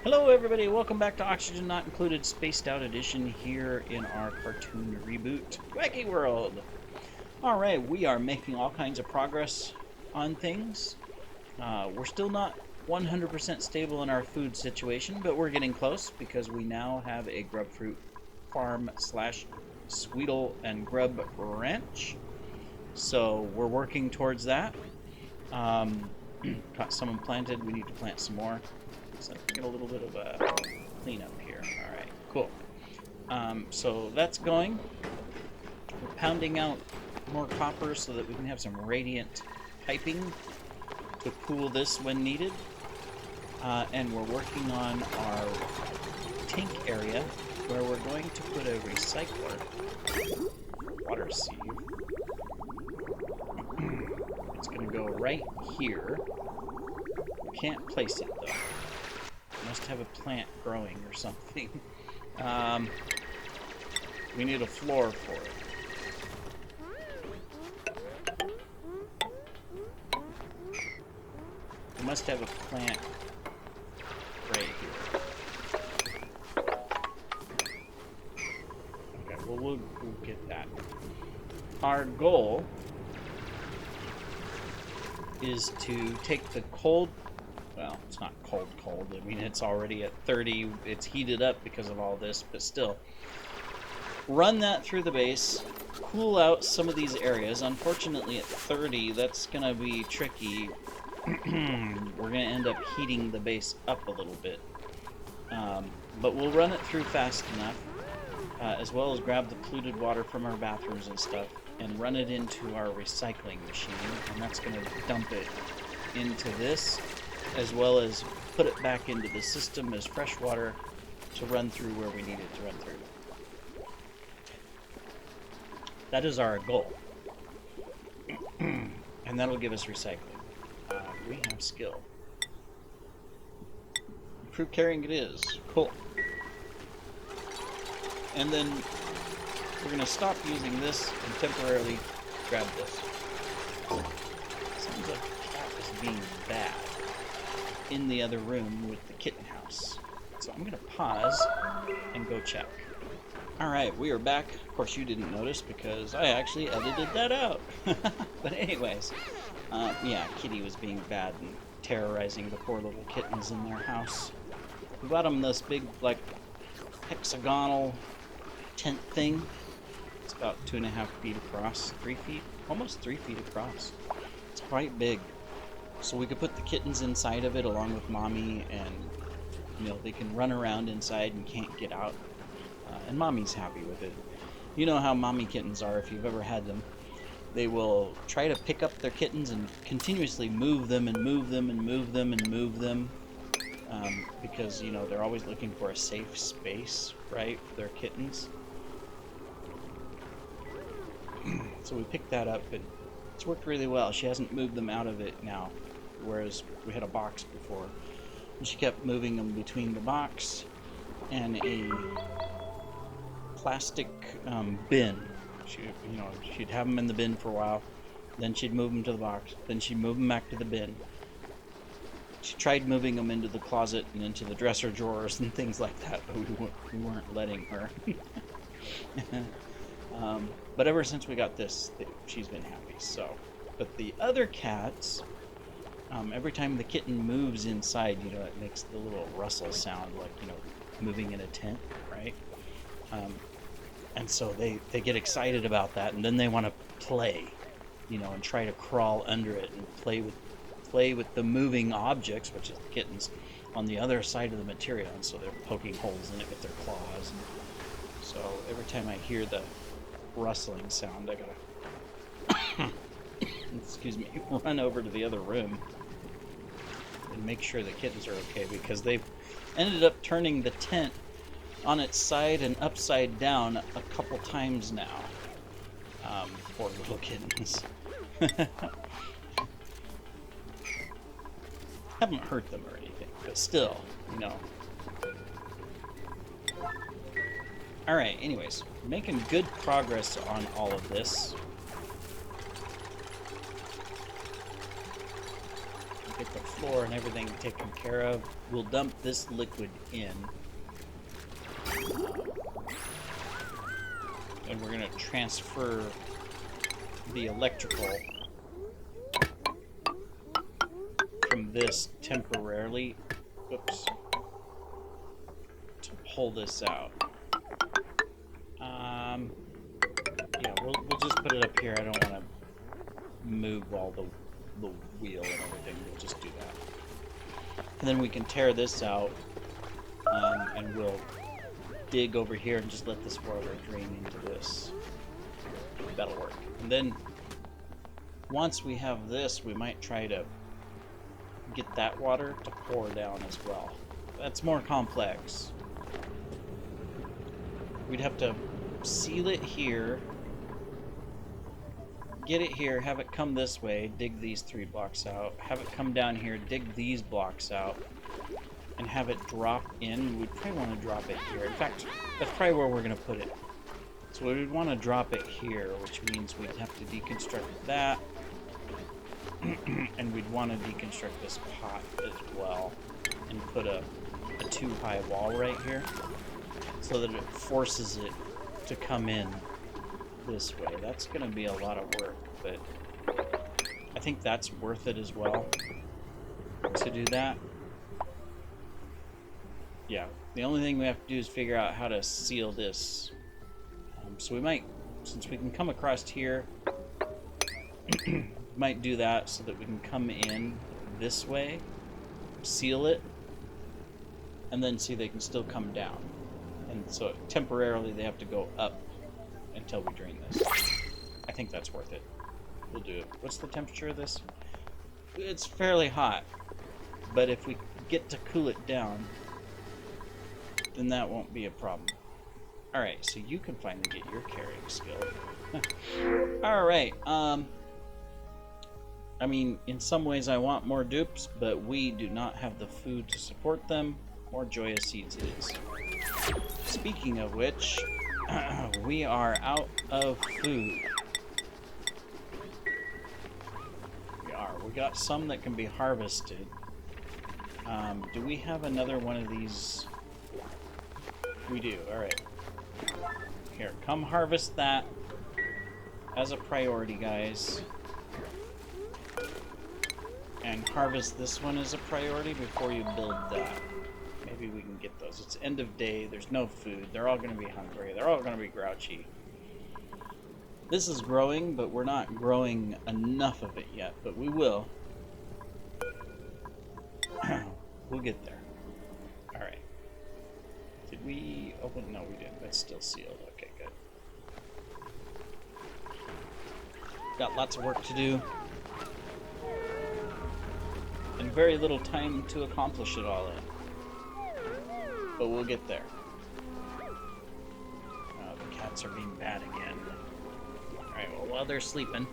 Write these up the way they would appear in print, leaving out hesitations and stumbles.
Hello everybody, welcome back to Oxygen Not Included Spaced Out Edition here in our cartoon reboot, Wacky World. Alright, we are making all kinds of progress on things. We're still not 100% stable in our food situation, but we're getting close because we now have a grub fruit farm slash Sweetle and Grub Ranch. So we're working towards that. Got some planted, we need to plant some more. Looks like we got a little bit of a cleanup here. Alright, cool. So that's going. We're pounding out more copper so that we can have some radiant piping to cool this when needed. And we're working on our tank area where we're going to put a recycler. Water sieve. It's going to go right here. We can't place it though. Must have a plant growing or something. We need a floor for it. We must have a plant right here. Okay, well, we'll get that. Our goal is to take the cold. Well, it's not cold. I mean, it's already at 30. It's heated up because of all this, but still. Run that through the base. Cool out some of these areas. Unfortunately, at 30, that's going to be tricky. We're going to end up heating the base up a little bit. But we'll run it through fast enough, as well as grab the polluted water from our bathrooms and stuff, and run it into our recycling machine. And that's going to dump it into this, as well as put it back into the system as fresh water to run through where we need it to run through. That is our goal. And that'll give us recycling. We have skill. Fruit carrying it is. Cool. And then we're going to stop using this and temporarily grab this. Sounds like the cat is being bad in the other room with the kitten house. So I'm going to pause and go check. Alright, we are back. Of course, you didn't notice because I actually edited that out. But anyways, yeah, Kitty was being bad and terrorizing the poor little kittens in their house. We got them this big, like, hexagonal tent thing. It's about 2.5 feet across, 3 feet, almost 3 feet across. It's quite big. So we could put the kittens inside of it along with Mommy, and you know, they can run around inside and can't get out. And Mommy's happy with it. You know how Mommy kittens are if you've ever had them. They will try to pick up their kittens and continuously move them and move them and move them and move them. Because, you know, they're always looking for a safe space, right, for their kittens. So we picked that up, and it's worked really well. She hasn't moved them out of it now, whereas we had a box before. And she kept moving them between the box and a plastic bin. She'd have them in the bin for a while, then she'd move them to the box, then she'd move them back to the bin. She tried moving them into the closet and into the dresser drawers and things like that, but we weren't letting her. But ever since we got this, she's been happy. So, but the other cats, every time the kitten moves inside, you know, it makes the little rustle sound, like, you know, moving in a tent, right? And so they get excited about that, and then they want to play, you know, and try to crawl under it and play with the moving objects, which is the kittens, on the other side of the material. And so they're poking holes in it with their claws. And so every time I hear the rustling sound, I gotta excuse me, run over to the other room and make sure the kittens are okay, because they've ended up turning the tent on its side and upside down a couple times now. Poor little kittens. Haven't hurt them or anything, but still, you know. Alright, anyways, making good progress on all of this. get the floor and everything taken care of, we'll dump this liquid in. And we're going to transfer the electrical from this temporarily, oops, to pull this out. Yeah, we'll just put it up here. I don't want to move all the wheel and everything. We'll just do that. And then we can tear this out, and we'll dig over here and just let this water drain into this. That'll work. And then once we have this, we might try to get that water to pour down as well. That's more complex. We'd have to seal it here, get it here, have it come this way, dig these 3 blocks out, have it come down here, dig these blocks out, and have it drop in. We'd probably want to drop it here. In fact, that's probably where we're going to put it. So we'd want to drop it here, which means we'd have to deconstruct that, and we'd want to deconstruct this pot as well, and put a too-high wall right here, so that it forces it to come in this way. That's going to be a lot of work, but I think that's worth it as well to do that. Yeah, the only thing we have to do is figure out how to seal this. So we might, since we can come across here, might do that so that we can come in this way, seal it, and then see they can still come down. And so temporarily they have to go up until we drain this. I think that's worth it. We'll do it. What's the temperature of this? It's fairly hot, but if we get to cool it down, then that won't be a problem. Alright, so you can finally get your carrying skill. Alright, I mean, in some ways I want more dupes, but we do not have the food to support them. More Joya Seeds it is. Speaking of which, we are out of food. We are. We got some that can be harvested. Do we have another one of these? We do. Alright. Here, come harvest that as a priority, guys. And harvest this one as a priority before you build that. Maybe we can get those. It's end of day. There's no food. They're all going to be hungry. They're all going to be grouchy. This is growing, but we're not growing enough of it yet. But we will. We'll get there. Alright. Did we open? No, we didn't. That's still sealed. Okay, good. Got lots of work to do. And very little time to accomplish it all in. But we'll get there. The cats are being bad again. Alright, well, while they're sleeping...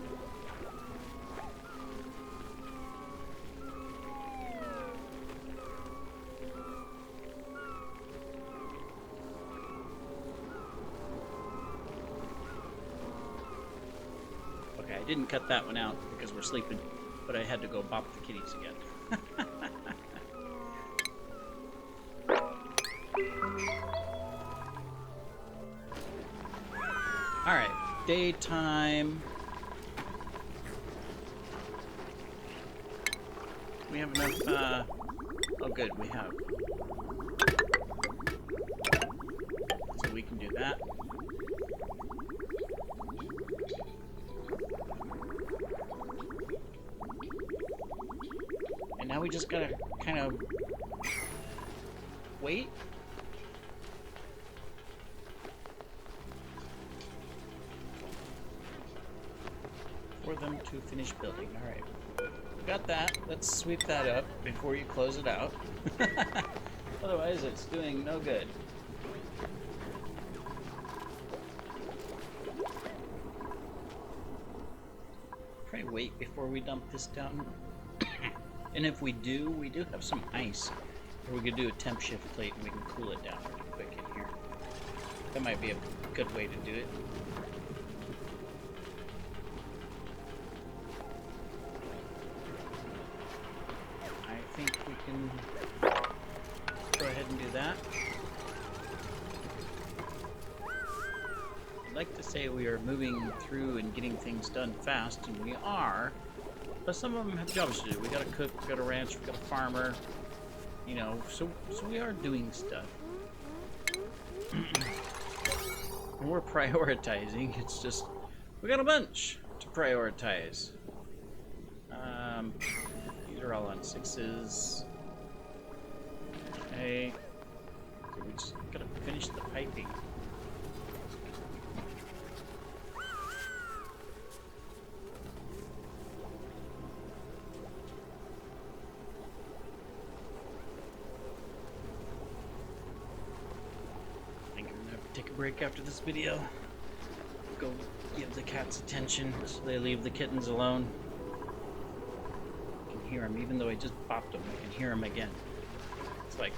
Okay, I didn't cut that one out because we're sleeping, but I had to go bop the kitties again. Alright, daytime. We have enough, oh good, we have. So we can do that. And now we just gotta kind of wait. For them to finish building. Alright. Got that. Let's sweep that up before you close it out. Otherwise, it's doing no good. Probably wait before we dump this down. And if we do have some ice. Or we could do a temp shift plate and we can cool it down pretty quick in here. That might be a good way to do it. can go ahead and do that. I'd like to say we are moving through and getting things done fast, and we are, but some of them have jobs to do. We got a cook, we got a ranch, we got a farmer, you know, so we are doing stuff. And we're prioritizing. It's just, we got a bunch to prioritize. These are all on 6s. Okay. So we just gotta finish the piping. I think I'm gonna have to take a break after this video. Go give the cats attention so they leave the kittens alone. I can hear them, even though I just popped them, I can hear them again. It's like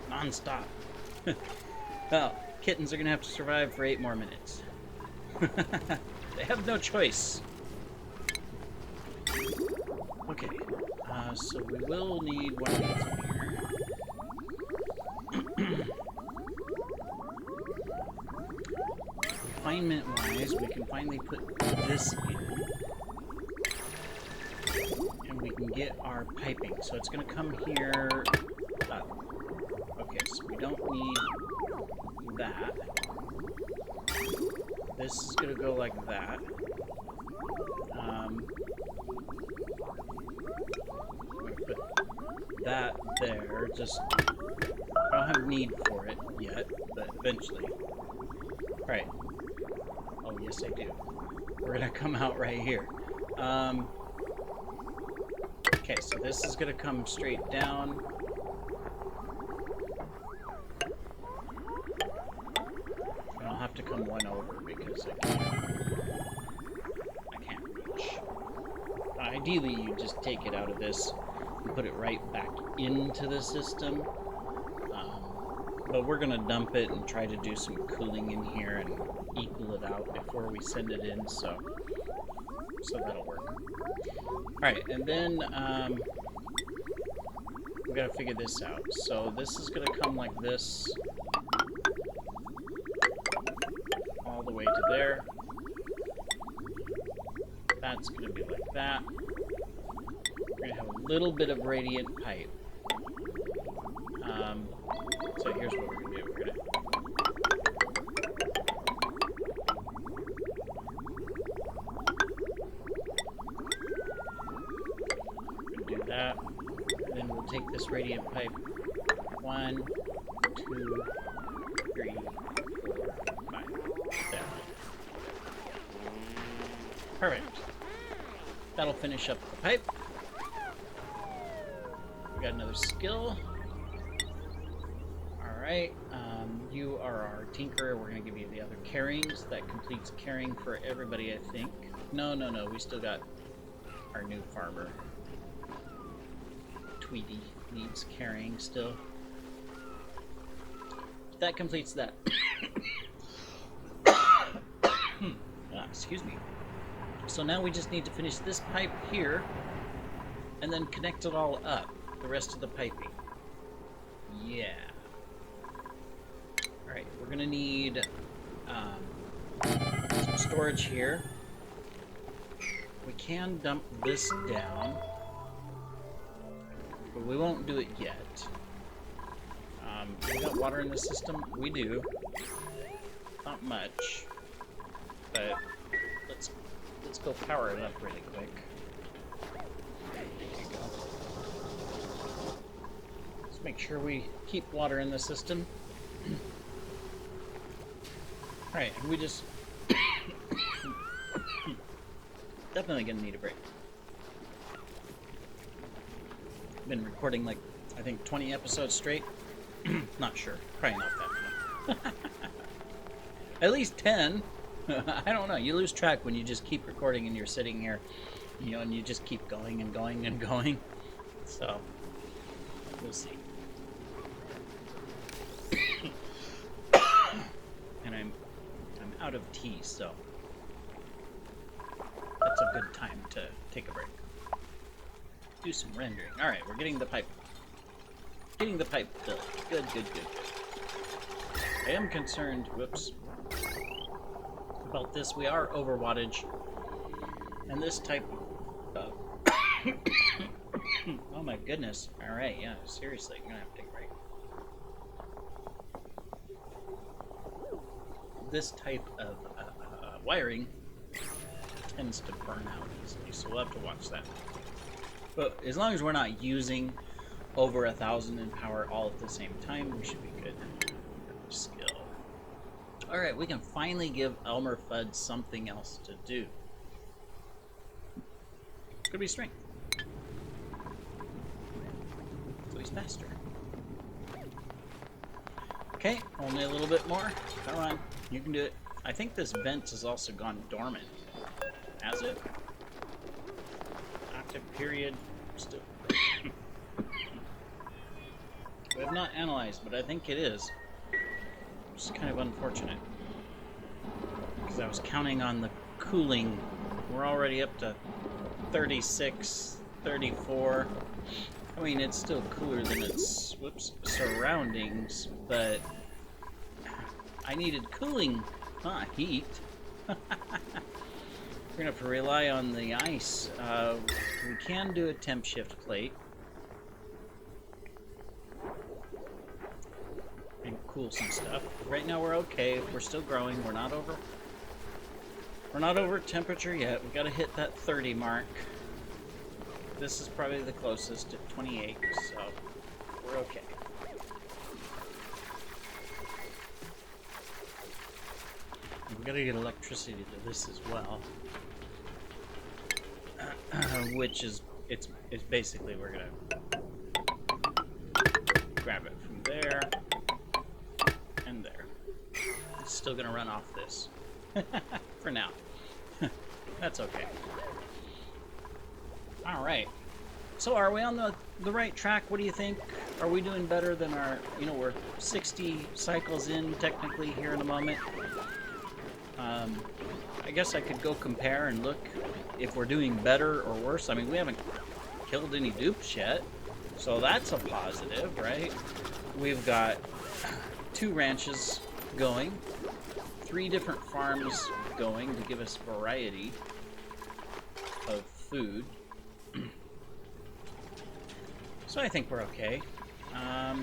non-stop. Well, kittens are gonna have to survive for 8 more minutes. They have no choice. Okay, so we will need one of these in here. Refinement-wise, we can finally put this in. And we can get our piping. So it's gonna come here up. Okay, so we don't need that. This is gonna go like that. I'm gonna put that there. Just, I don't have need for it yet, but eventually. Alright. Oh, yes I do. We're gonna come out right here. Okay, so this is gonna come straight down. And I'll have to come one over because I can't reach. Ideally, you just take it out of this and put it right back into the system. But we're gonna dump it and try to do some cooling in here and equal it out before we send it in, so that'll work. Alright, and then we gotta figure this out. So this is gonna come like this all the way to there. That's gonna be like that. We're gonna have a little bit of radiant pipe. So here's what we're gonna do. We're gonna do that. And then we'll take this radiant pipe. 1, 2, 3, 4, 5. There. Perfect. That'll finish up the pipe. We got another skill. Alright, you are our tinkerer. We're going to give you the other carryings. That completes carrying for everybody, I think. No, we still got our new farmer. Tweety needs carrying still. That completes that. Excuse me. So now we just need to finish this pipe here and then connect it all up, the rest of the piping. Yeah. Alright, we're gonna need some storage here. We can dump this down, but we won't do it yet. We got water in the system? We do. Not much, but let's go power it up really quick. There you go. Let's make sure we keep water in the system. Alright, we just definitely gonna need a break. Been recording like I think 20 episodes straight. Not sure. Probably not that many. At least 10. I don't know. You lose track when you just keep recording and you're sitting here, you know, and you just keep going and going and going. So, we'll see. And I'm out of tea, so that's a good time to take a break. Do some rendering. Alright, we're getting the pipe. Getting the pipe filled. Good, good, good. I am concerned, whoops, about this. We are over wattage. And this type of... oh my goodness. Alright, yeah, seriously, I'm gonna have to take a break. This type of wiring tends to burn out easily, so we'll have to watch that. But as long as we're not using over 1,000 in power all at the same time, we should be good. Skill. Alright, we can finally give Elmer Fudd something else to do. Could be strength. So he's faster. Okay, only a little bit more. Come on, you can do it. I think this vent has also gone dormant. Has it? Active period. Still. We have not analyzed, but I think it is. Which is kind of unfortunate. Because I was counting on the cooling. We're already up to 36, 34. I mean, it's still cooler than its surroundings, but I needed cooling, not heat. We're gonna have to rely on the ice. We can do a temp shift plate and cool some stuff. Right now we're okay. We're still growing. We're not over temperature yet. We gotta hit that 30 mark. This is probably the closest at 28, so we're okay. We gotta get electricity to this as well, which is it's basically we're gonna grab it from there and there. It's still gonna run off this for now. That's okay. All right. So are we on the right track? What do you think? Are we doing better than our, we're 60 cycles in technically here in a moment. I guess I could go compare and look if we're doing better or worse. I mean, we haven't killed any dupes yet, so that's a positive, right? We've got 2 ranches going, 3 different farms going to give us variety of food. So I think we're okay. I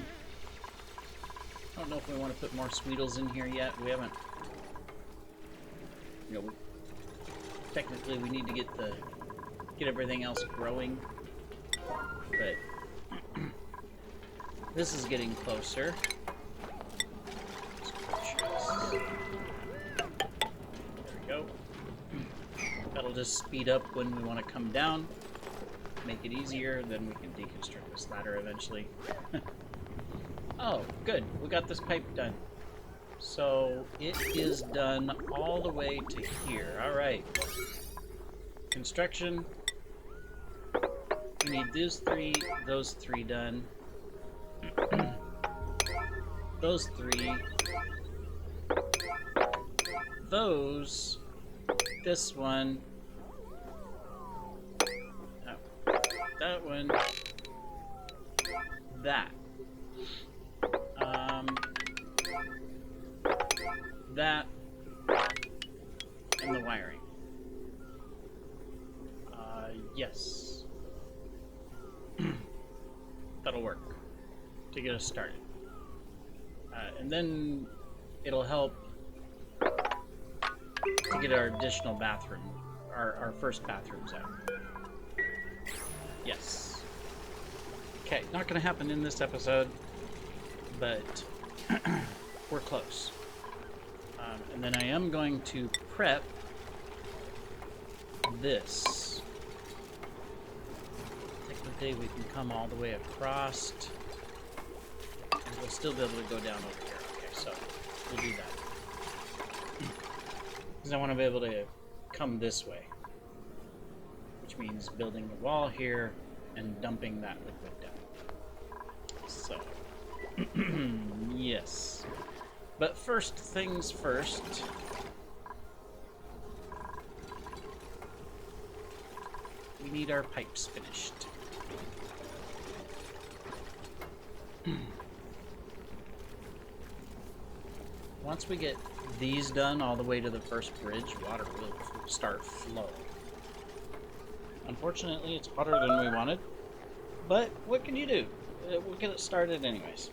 don't know if we want to put more Sweetles in here yet. We haven't, technically we need to get everything else growing, but this is getting closer. There we go. That'll just speed up when we want to come down. Make it easier, then we can deconstruct this ladder eventually. Oh, good. We got this pipe done. So it is done all the way to here. Alright. Construction. We need those 3 done. Those 3. Those. This one. That one, that, that, and the wiring. Yes. That'll work to get us started. And then it'll help to get our additional bathroom, our first bathrooms out. Yes. Okay, not going to happen in this episode, but we're close. And then I am going to prep this. Technically, we can come all the way across, and we'll still be able to go down over here. Okay, so we'll do that. Because I want to be able to come this way. Which means building the wall here and dumping that liquid down. So, yes. But first things first. We need our pipes finished. Once we get these done all the way to the first bridge, water will start flowing. Unfortunately, it's hotter than we wanted, but what can you do? We'll get it started anyways.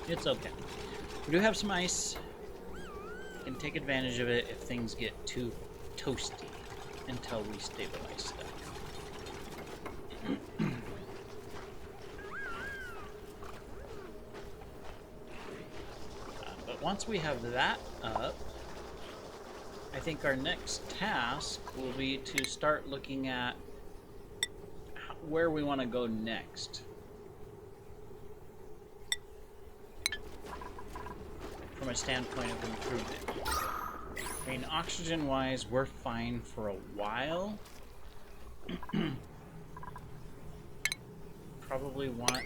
It's okay. We do have some ice. We can take advantage of it if things get too toasty until we stabilize stuff. But once we have that up, I think our next task will be to start looking at where we want to go next. From a standpoint of improvement. I mean, oxygen-wise, we're fine for a while. Probably want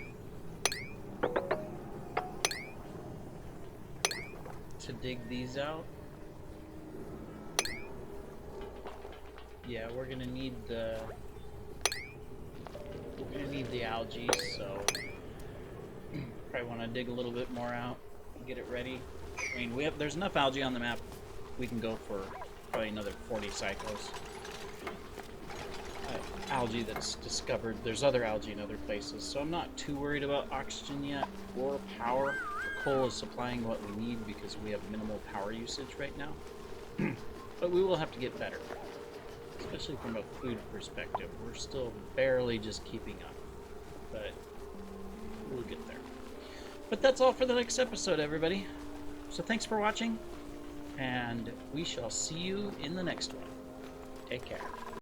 to dig these out. Yeah, we're gonna need the algae, so probably want to dig a little bit more out, get it ready. I mean, there's enough algae on the map. We can go for probably another 40 cycles. Algae that's discovered. There's other algae in other places, so I'm not too worried about oxygen yet or power. The coal is supplying what we need because we have minimal power usage right now. But we will have to get better, especially from a food perspective. We're still barely just keeping up, but we'll get there. But that's all for the next episode, everybody. So thanks for watching, and we shall see you in the next one. Take care.